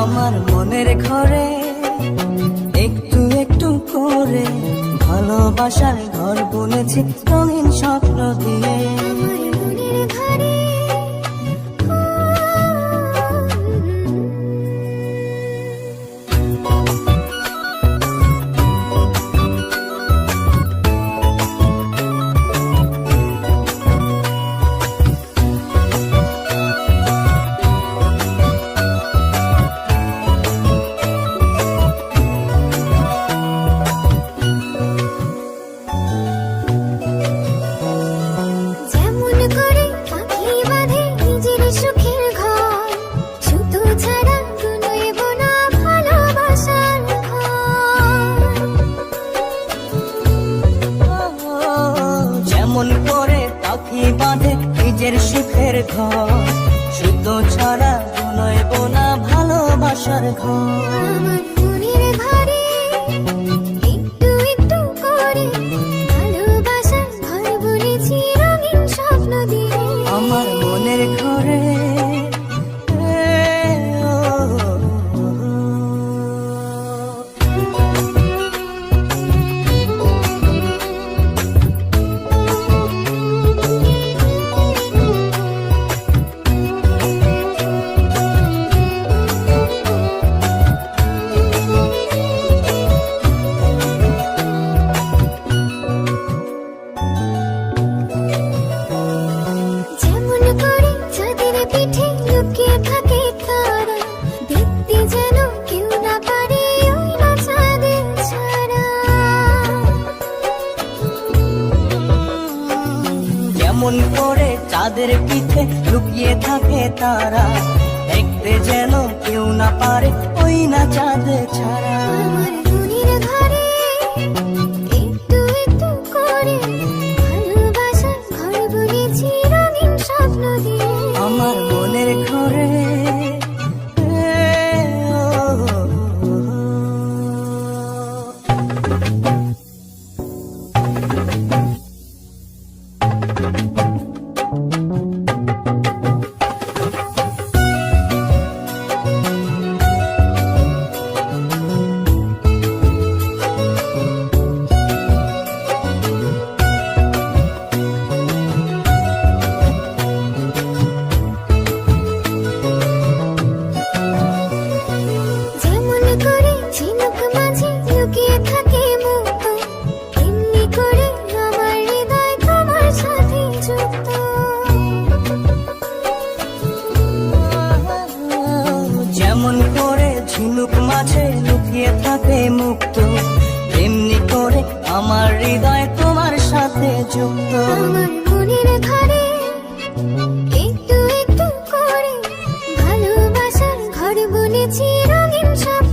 আমার মনের ঘরে একটু একটু করে ভালোবাসার ঘর বুনেছি রঙিন স্বপ্ন দিয়ে। যেমন করে পাখি বাঁধে নিজের সুখের ঘর, সুতো ছাড়া বুনইব না ভালোবাসার ঘর। আমার মনের ঘরে যেমন করে চাঁদের পিঠে লুকিয়ে থাকে তারা, দেখতে যেন কেউ না পারে ওই না চাঁদ ছাড়া। আমার মনের ঘরে যেমন করে ঝিনুক মাঝে লুকিয়ে থাকে মুক্ত, তেমনি করে আমার হৃদয় তোমার সাথে যুক্ত। আমার মনের ঘরে একটু একটু করে ভালোবাসার ঘর বুনেছি রঙিন স্বপ্ন।